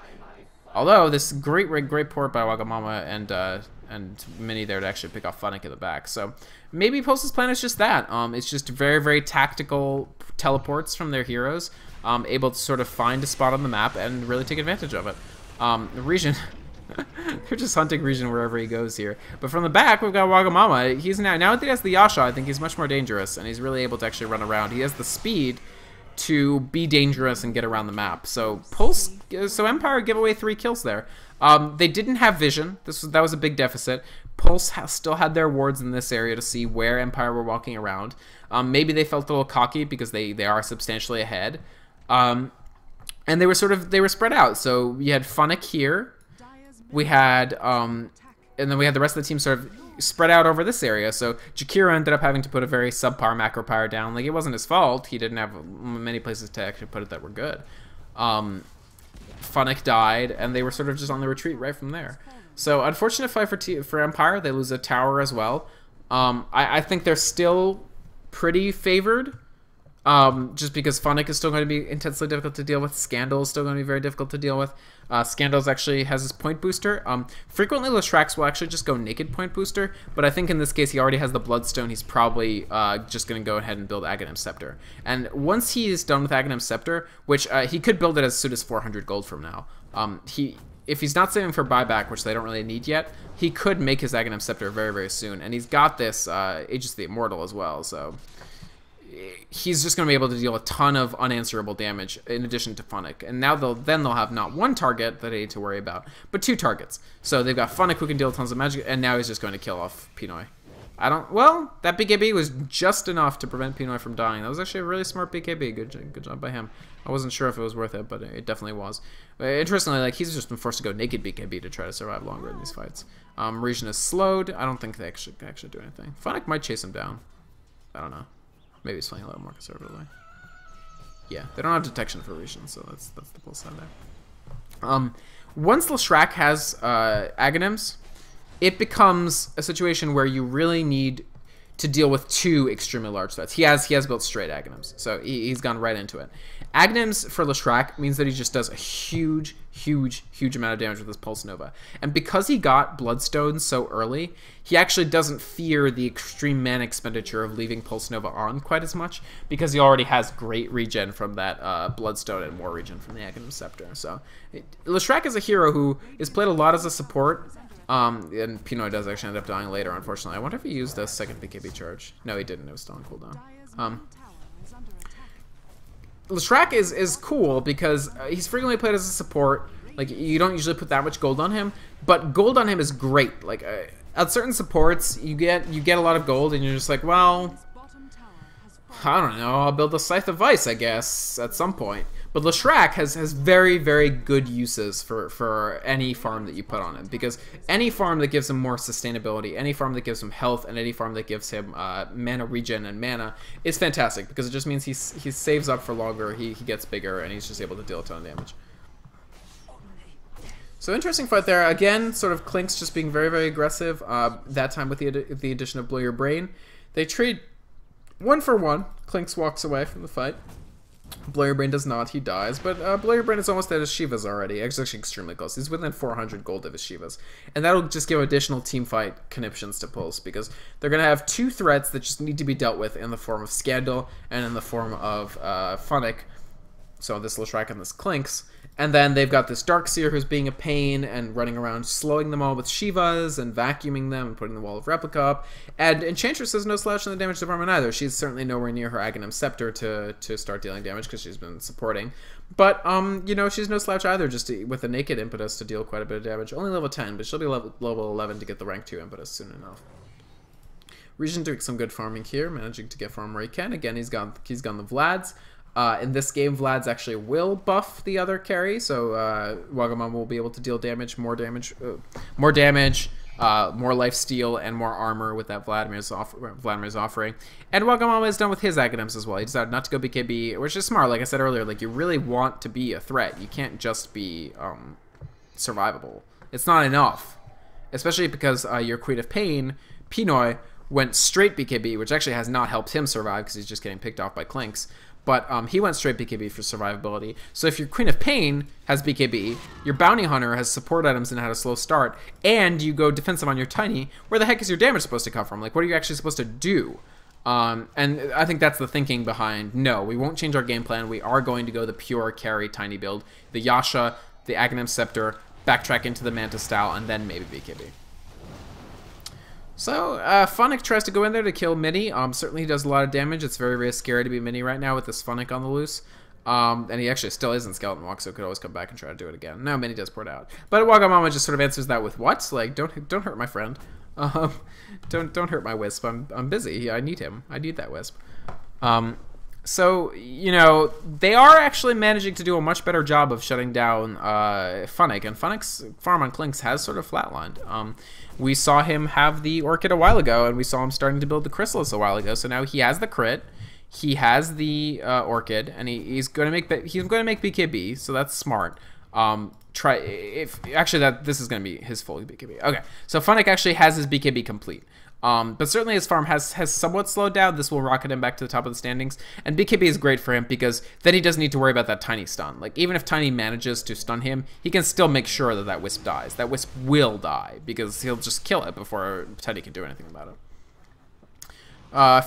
Although, this great port by Wagamama and Mini there to actually pick off Funnick in the back. So, maybe Pulse's plan is just that. It's just very, very tactical teleports from their heroes. Able to sort of find a spot on the map and really take advantage of it. The Region, they're just hunting Region wherever he goes here. But from the back, we've got Wagamama. He's now that he has the Yasha, I think he's much more dangerous, and he's really able to actually run around. He has the speed to be dangerous and get around the map. So Empire give away 3 kills there. They didn't have vision. That was a big deficit. Pulse still had their wards in this area to see where Empire were walking around. Maybe they felt a little cocky because they are substantially ahead. And they were spread out. So we had Funnick here. We had and then we had the rest of the team sort of spread out over this area. So Jakiro ended up having to put a very subpar macro power down. Like, it wasn't his fault. He didn't have many places to actually put it that were good. Funnick died, and they were sort of just on the retreat right from there. So unfortunate fight for Empire. They lose a tower as well. I think they're still pretty favored. just because Funnick is still going to be intensely difficult to deal with. Scandal is still going to be very difficult to deal with. Scandal's actually has his point booster. Frequently, Leshrax will actually just go naked point booster, but I think in this case he already has the Bloodstone. He's probably just going to go ahead and build Aghanim Scepter. And once he is done with Aghanim Scepter, which he could build it as soon as 400 gold from now, if he's not saving for buyback, which they don't really need yet, he could make his Aghanim Scepter very, very soon. And he's got this Aegis the Immortal as well, so he's just going to be able to deal a ton of unanswerable damage in addition to Funnick. And now they'll have not one target that they need to worry about, but 2 targets. So they've got Funnick who can deal tons of magic, and now he's just going to kill off Pinoy. Well, that BKB was just enough to prevent Pinoy from dying. That was actually a really smart BKB. Good job by him. I wasn't sure if it was worth it, but it definitely was. Interestingly, like, he's just been forced to go naked BKB to try to survive longer in these fights. Region is slowed. I don't think they actually do anything. Funnick might chase him down. I don't know. Maybe he's playing a little more conservatively. Yeah, they don't have detection for Region, so that's the plus side there. Once Leshrac has Aghanims, it becomes a situation where you really need to deal with 2 extremely large threats. He has built straight Aghanims, so he's gone right into it. Aghanims for Leshrac means that he just does a huge amount of damage with his Pulse Nova. And because he got Bloodstone so early, he actually doesn't fear the extreme mana expenditure of leaving Pulse Nova on quite as much, because he already has great regen from that Bloodstone and more regen from the Aghanim Scepter. So Leshrac is a hero who is played a lot as a support, and Pinoy does actually end up dying later, unfortunately. I wonder if he used a second BKB charge. No, he didn't. It was still on cooldown. Leshrac is cool because he's frequently played as a support. Like, you don't usually put that much gold on him, but gold on him is great. Like, at certain supports, you get a lot of gold, and you're just like, well, I don't know, I'll build a Scythe of Vice, I guess, at some point. But Leshrac has very, very good uses for any farm that you put on him, because any farm that gives him more sustainability, any farm that gives him health, and any farm that gives him mana regen and mana is fantastic, because it just means he saves up for longer, he gets bigger, and he's just able to deal a ton of damage. So interesting fight there. Again, sort of Clink's just being very, very aggressive. That time with the addition of Blow Your Brain. They trade 1 for 1. Clink's walks away from the fight. Blow Your Brain does not, he dies, but Blow Your Brain is almost at his Shivas already. It's actually extremely close. He's within 400 gold of his Shivas. And that'll just give additional team fight conniptions to Pulse, because they're going to have 2 threats that just need to be dealt with in the form of Scandal and in the form of Funnick. So this Leshrac and this Clink's. And then they've got this Darkseer who's being a pain and running around slowing them all with Shivas and vacuuming them and putting the Wall of Replica up. And Enchantress has no slash in the damage department either. She's certainly nowhere near her Aghanim Scepter to start dealing damage because she's been supporting. But, you know, she's no slouch either, just with a naked impetus to deal quite a bit of damage. Only level 10, but she'll be level 11 to get the rank 2 impetus soon enough. Region doing some good farming here, managing to get farm where he can. Again, he's gone the Vlads. In this game, Vlad's actually will buff the other carry, so Wagamama will be able to deal damage, more life steal, and more armor with that Vladimir's offering. And Wagamama is done with his Aghanims as well. He decided not to go BKB, which is smart. Like I said earlier, like, you really want to be a threat. You can't just be survivable. It's not enough, especially because your Queen of Pain, Pinoy, went straight BKB, which actually has not helped him survive because he's just getting picked off by Clinks. But he went straight BKB for survivability. So if your Queen of Pain has BKB, your Bounty Hunter has support items and had a slow start, and you go defensive on your Tiny, where the heck is your damage supposed to come from? Like, what are you actually supposed to do? And I think that's the thinking behind, no, we won't change our game plan. We are going to go the pure carry Tiny build. The Yasha, the Aghanim Scepter, backtrack into the Manta style, and then maybe BKB. So, Funnick tries to go in there to kill Mini. Certainly he does a lot of damage. It's very, very scary to be Mini right now with this Funnick on the loose. And he actually still is in Skeleton Walk, so could always come back and try to do it again. No, Mini does port out. But Wagamama just sort of answers that with, what? Like, don't hurt my friend. Don't hurt my Wisp. I'm busy. I need him. I need that Wisp. So, you know, they are actually managing to do a much better job of shutting down Funnick, and Funnick's farm on Clinks has sort of flatlined. We saw him have the Orchid a while ago, and we saw him starting to build the Chrysalis a while ago, so now he has the crit, he has the Orchid, and he's going to make BKB, so that's smart. This is going to be his full BKB. Okay, so Funnick actually has his BKB complete. But certainly his farm has somewhat slowed down. This will rocket him back to the top of the standings. And BKB is great for him because then he doesn't need to worry about that Tiny stun. Like, even if Tiny manages to stun him, he can still make sure that that Wisp dies. That Wisp will die because he'll just kill it before Tiny can do anything about it.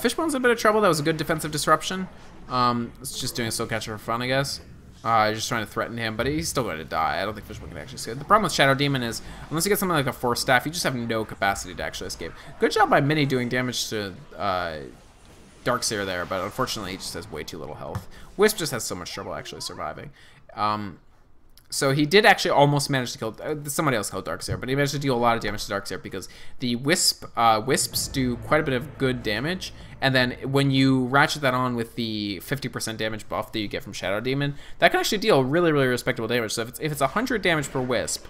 Fishbone's in a bit of trouble. That was a good defensive disruption. It's just doing a soul catcher for fun, I guess. Just trying to threaten him, but he's still going to die. I don't think Fishbone can actually escape. The problem with Shadow Demon is, unless you get something like a Force Staff, you just have no capacity to actually escape. Good job by Mini doing damage to Darkseer there, but unfortunately he just has way too little health. Wisp just has so much trouble actually surviving. So he did actually almost manage to kill... somebody else killed Darkseer, but he managed to deal a lot of damage to Darkseer because the Wisps do quite a bit of good damage, and then when you ratchet that on with the 50% damage buff that you get from Shadow Demon, that can actually deal really, really respectable damage. So if it's 100 damage per Wisp,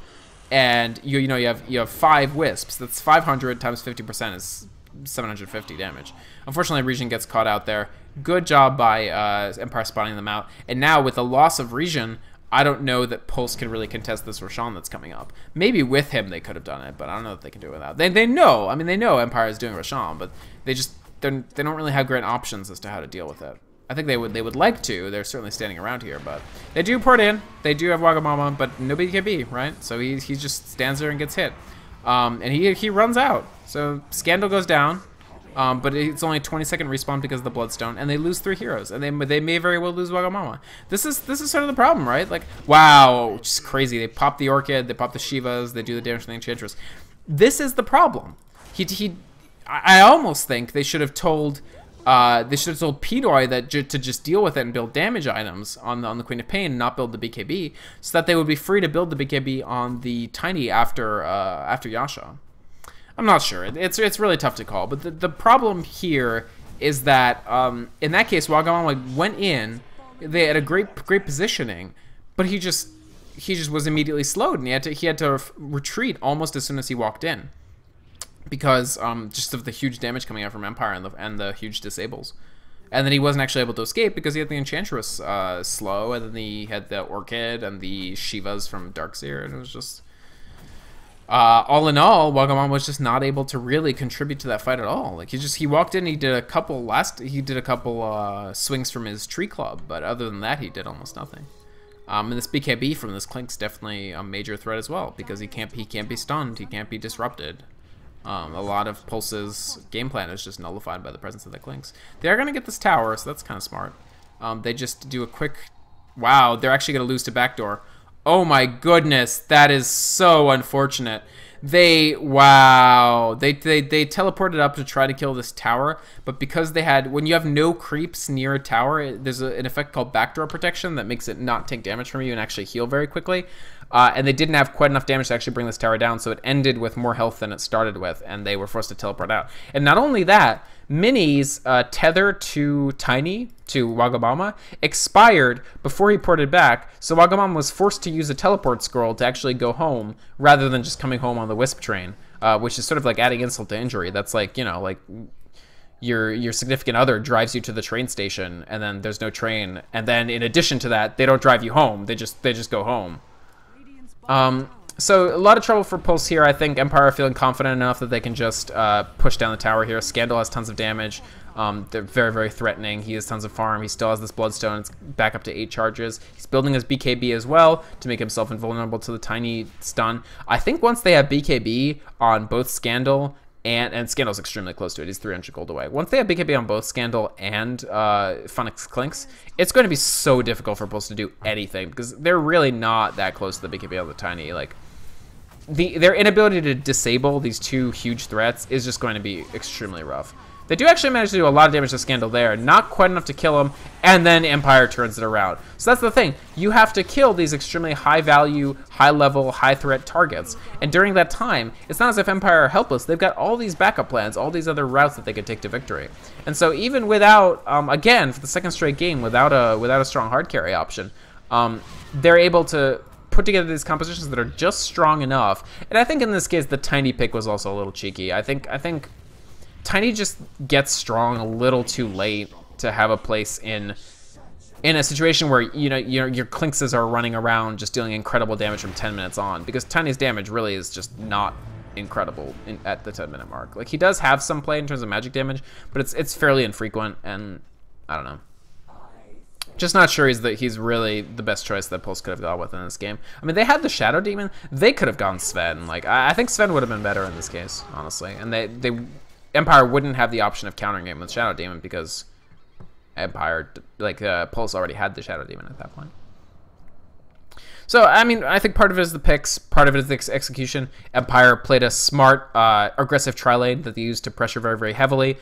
and you have 5 Wisps, that's 500 times 50% is 750 damage. Unfortunately, Regen gets caught out there. Good job by Empire spotting them out, and now with the loss of Regen, I don't know that Pulse can really contest this Roshan that's coming up. Maybe with him they could have done it, but I don't know if they can do it without. They know. I mean, they know Empire is doing Roshan, but they don't really have great options as to how to deal with it. I think they would like to. They're certainly standing around here, but they do port in. They do have Wagamama, but nobody can be, right? So he just stands there and gets hit. And he runs out. So Scandal goes down. But it's only a 20-second respawn because of the Bloodstone, and they lose 3 heroes, and they may very well lose Wagamama. This is sort of the problem, right? Like, wow, just crazy. They pop the Orchid, they pop the Shivas, they do the damage to the Enchantress. This is the problem. I almost think they should have told Pidoi that to just deal with it and build damage items on the Queen of Pain, and not build the BKB, so that they would be free to build the BKB on the Tiny after Yasha. I'm not sure. It's really tough to call. But the problem here is that in that case, Wagamama went in. They had a great positioning, but he just was immediately slowed, and he had to retreat almost as soon as he walked in, because just of the huge damage coming out from Empire and the huge disables. And then he wasn't actually able to escape because he had the Enchantress slow, and then he had the Orchid and the Shivas from Darkseer, and it was just... all in all, Wagamama was just not able to really contribute to that fight at all. Like he walked in, he did a couple swings from his tree club, but other than that, he did almost nothing. And this BKB from this Klink's definitely a major threat as well, because he can't be stunned, he can't be disrupted. A lot of Pulse's game plan is just nullified by the presence of the Klinks. They are going to get this tower, so that's kind of smart. They just do a quick... Wow, they're actually going to lose to backdoor. Oh my goodness, that is so unfortunate. Wow, they teleported up to try to kill this tower, but because they had, when you have no creeps near a tower, there's an effect called backdoor protection that makes it not take damage from you and actually heal very quickly. And they didn't have quite enough damage to actually bring this tower down, so it ended with more health than it started with, and they were forced to teleport out. And not only that, Mini's tether to Tiny, to Wagamama, expired before he ported back, so Wagamama was forced to use a teleport scroll to actually go home, rather than just coming home on the Wisp train, which is sort of like adding insult to injury. That's like, you know, like your significant other drives you to the train station, and then there's no train, and then in addition to that, they don't drive you home, they just go home. So a lot of trouble for Pulse here. I think Empire are feeling confident enough that they can just push down the tower here. Scandal has tons of damage. They're very, very threatening. He has tons of farm. He still has this Bloodstone. It's back up to 8 charges. He's building his BKB as well to make himself invulnerable to the Tiny stun. I think once they have BKB on both Scandal and Scandal's extremely close to it. He's 300 gold away. Once they have BKB on both Scandal and Phonics Klinks, it's going to be so difficult for Pulse to do anything, because they're really not that close to the BKB on the Tiny. Like, their inability to disable these 2 huge threats is just going to be extremely rough. They do actually manage to do a lot of damage to Scandal there, not quite enough to kill him, and then Empire turns it around. So that's the thing. You have to kill these extremely high-value, high-level, high-threat targets. And during that time, it's not as if Empire are helpless. They've got all these backup plans, all these other routes that they could take to victory. And so even without, again, for the second straight game, without a strong hard carry option, they're able to put together these compositions that are just strong enough. And I think in this case, the Tiny pick was also a little cheeky. I think Tiny just gets strong a little too late to have a place in a situation where your Klinkses are running around just dealing incredible damage from 10 minutes on, because Tiny's damage really is just not incredible at the 10-minute mark. Like, he does have some play in terms of magic damage, but it's fairly infrequent, and I don't know. Just not sure he's really the best choice that Pulse could have gone with in this game. I mean, they had the Shadow Demon. They could have gone Sven. Like, I think Sven would have been better in this case, honestly. And Empire wouldn't have the option of countering him with Shadow Demon because Empire, like, Pulse already had the Shadow Demon at that point. So, I mean, I think part of it is the picks, part of it is the execution. Empire played a smart, aggressive tri-lane that they used to pressure very, very heavily.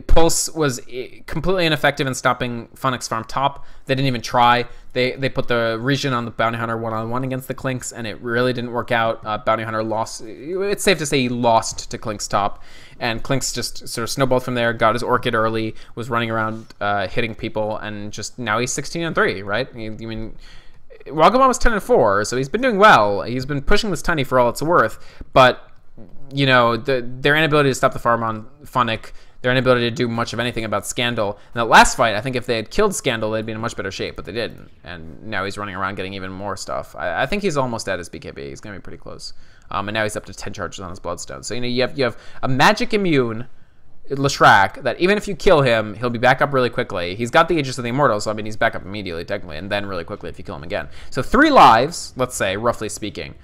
Pulse was completely ineffective in stopping Funnick's farm top. They didn't even try. They put the Regen on the Bounty Hunter one-on-one against the Clinks, and it really didn't work out. Bounty Hunter lost. It's safe to say he lost to Clink's top, and Clinks just sort of snowballed from there, got his Orchid early, was running around hitting people, and just now he's 16-3, right? I mean, Wagamon was 10-4, so he's been doing well. He's been pushing this Tiny for all it's worth, but, you know, their inability to stop the farm on Funnick, their inability to do much of anything about Scandal. In that last fight, I think if they had killed Scandal, they'd be in a much better shape, but they didn't. And now he's running around getting even more stuff. I think he's almost at his BKB. He's going to be pretty close. And now he's up to 10 charges on his Bloodstone. So, you know, you have a magic immune Leshrac that even if you kill him, he'll be back up really quickly. He's got the Aegis of the Immortal, so I mean, he's back up immediately, technically, and then really quickly if you kill him again. So 3 lives, let's say, roughly speaking.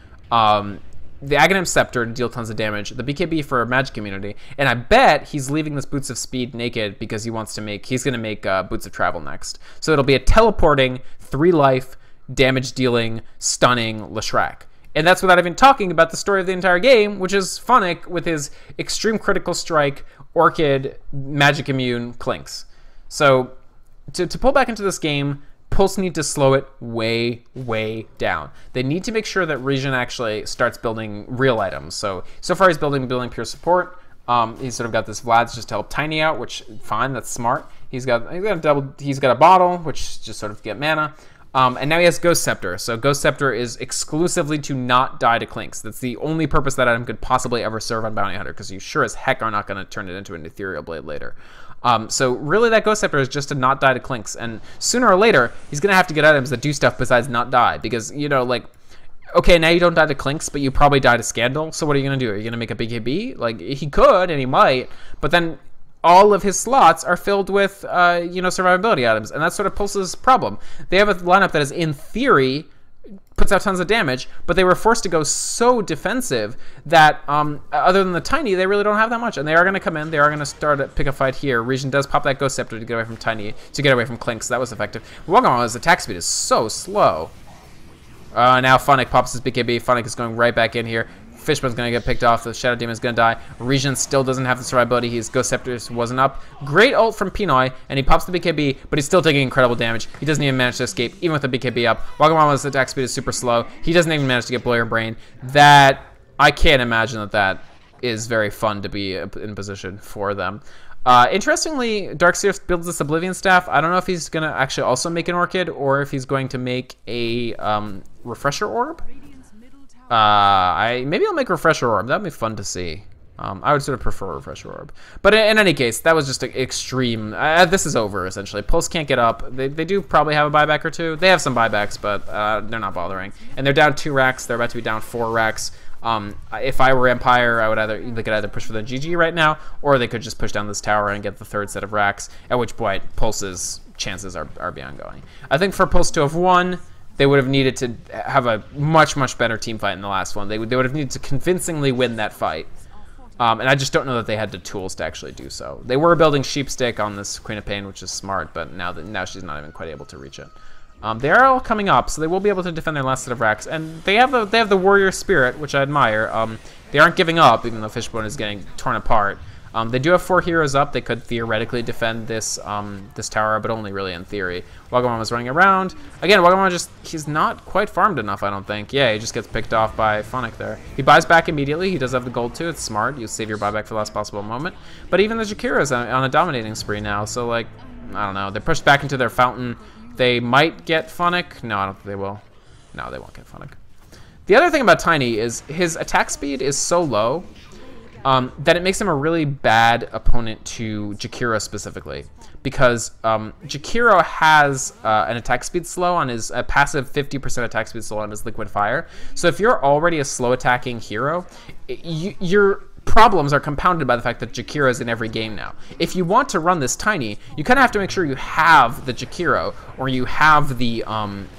The Aghanim Scepter to deal tons of damage, the BKB for Magic Immunity, and I bet he's leaving this Boots of Speed naked because he's going to make Boots of Travel next. So it'll be a teleporting, 3 life, damage dealing, stunning Leshrac. And that's without even talking about the story of the entire game, which is Funnick with his Extreme Critical Strike, Orchid, Magic Immune, Clinks. So to pull back into this game, Pulse need to slow it way, way down. They need to make sure that Regen actually starts building real items. So far he's building pure support. He's sort of got this Vlad's just to help Tiny out, which fine, that's smart. He's got a bottle, which just sort of get mana. And now he has Ghost Scepter. So Ghost Scepter is exclusively to not die to Clinks. That's the only purpose that item could possibly ever serve on Bounty Hunter, because you sure as heck are not going to turn it into an Ethereal Blade later. So really that Ghost Scepter is just to not die to Clinks, and sooner or later he's going to have to get items that do stuff besides not die, because, you know, like, okay, now you don't die to Clinks, but you probably die to Scandal, so what are you going to do? Are you going to make a BKB? Like, he could, and he might, but then all of his slots are filled with, you know, survivability items, and that's sort of Pulse's problem. They have a lineup that is, in theory, puts out tons of damage, but they were forced to go so defensive that other than the Tiny, they really don't have that much, and they are going to come in. They are going to start to pick a fight here. Regen does pop that Ghost Scepter to get away from Tiny, to get away from Clink, so that was effective. Wagamama's attack speed is so slow. Now Funnick pops his BKB. Funnick is going right back in here. Fishbone's going to get picked off. The Shadow Demon's going to die. Regen still doesn't have the survivability. His Ghost Scepter wasn't up. Great ult from Pinoy, and he pops the BKB, but he's still taking incredible damage. He doesn't even manage to escape, even with the BKB up. Wagamama's attack speed is super slow. He doesn't even manage to get Boyer Brain. That, I can't imagine that is very fun to be in position for them. Interestingly, Darkseer builds this Oblivion Staff. I don't know if he's going to actually also make an Orchid, or if he's going to make a Refresher Orb. Maybe I'll make Refresher Orb. That'd be fun to see. I would sort of prefer Refresher Orb. But in any case, that was just an extreme. This is over, essentially. Pulse can't get up. They do probably have a buyback or two. They have some buybacks, but they're not bothering. And they're down 2 racks. They're about to be down 4 racks. If I were Empire, they could either push for the GG right now, or they could just push down this tower and get the 3rd set of racks, at which point Pulse's chances are beyond going. I think for Pulse to have won, they would have needed to have a much, much better team fight in the last one. They would have needed to convincingly win that fight. And I just don't know that they had the tools to actually do so. They were building Sheepstick on this Queen of Pain, which is smart, but now she's not even quite able to reach it. They are all coming up, so they will be able to defend their last set of racks, and they have the warrior spirit, which I admire. They aren't giving up, even though Fishbone is getting torn apart. They do have 4 heroes up. They could theoretically defend this this tower, but only really in theory. Wagamama's running around. Again, Wagamama he's not quite farmed enough, I don't think. Yeah, he just gets picked off by Funnick there. He buys back immediately. He does have the gold too. It's smart. You save your buyback for the last possible moment. But even the Jakira's on a dominating spree now, so, like, I don't know. They're pushed back into their fountain. They might get Funnick. No, I don't think they will. No, they won't get Funnick. The other thing about Tiny is his attack speed is so low. then it makes him a really bad opponent to Jakiro specifically, because Jakiro has an attack speed slow on his passive 50% attack speed slow on his liquid fire. So if you're already a slow attacking hero, your problems are compounded by the fact that Jakiro is in every game now. If you want to run this Tiny, you kind of have to make sure you have the Jakiro, or you have the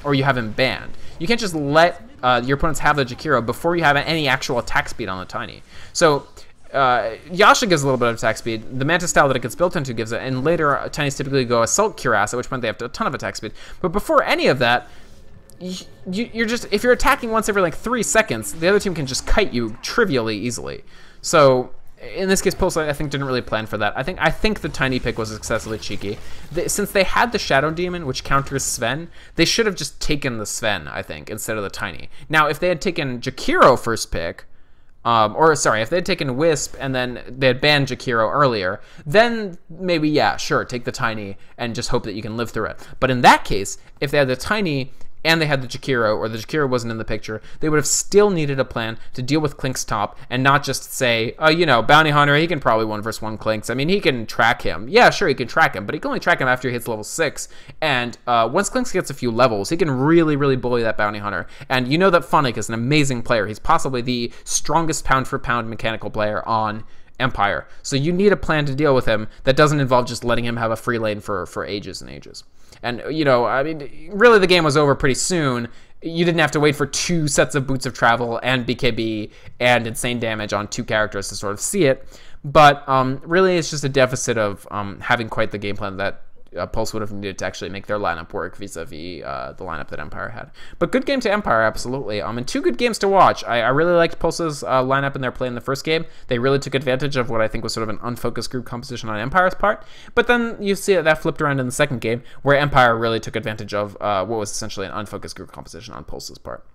or you have him banned. You can't just let your opponents have the Jakiro before you have any actual attack speed on the Tiny. So Yasha gives a little bit of attack speed. The Manta style that it gets built into gives it, and later Tinys typically go Assault Cuirass, at which point they have a ton of attack speed. But before any of that, you're just, if you're attacking once every like 3 seconds, the other team can just kite you trivially easily. So in this case, Pulse, I think, didn't really plan for that. I think the Tiny pick was excessively cheeky. Since they had the Shadow Demon, which counters Sven, they should have just taken the Sven, I think, instead of the Tiny. Now, if they had taken Jakiro first pick, or sorry, if they had taken Wisp and then they had banned Jakiro earlier, then maybe, yeah, sure, take the Tiny and just hope that you can live through it. But in that case, if they had the Tiny and they had the Jakiro, or the Jakiro wasn't in the picture, they would have still needed a plan to deal with Klink's top, and not just say, oh, you know, Bounty Hunter, he can probably 1v1 Klinks. I mean, he can track him. Yeah, sure, he can track him, but he can only track him after he hits level 6, and once Klinks gets a few levels, he can really, really bully that Bounty Hunter. And you know that Funnick is an amazing player. He's possibly the strongest pound-for-pound mechanical player on Empire. So you need a plan to deal with him that doesn't involve just letting him have a free lane for ages and ages. And, you know, I mean, really the game was over pretty soon. You didn't have to wait for 2 sets of Boots of Travel and BKB and Insane Damage on 2 characters to sort of see it. But really it's just a deficit of having quite the game plan that Pulse would have needed to actually make their lineup work vis-a-vis the lineup that Empire had. But good game to Empire, absolutely. And 2 good games to watch. I really liked Pulse's lineup in their play in the first game. They really took advantage of what I think was sort of an unfocused group composition on Empire's part. But then you see that flipped around in the second game, where Empire really took advantage of what was essentially an unfocused group composition on Pulse's part.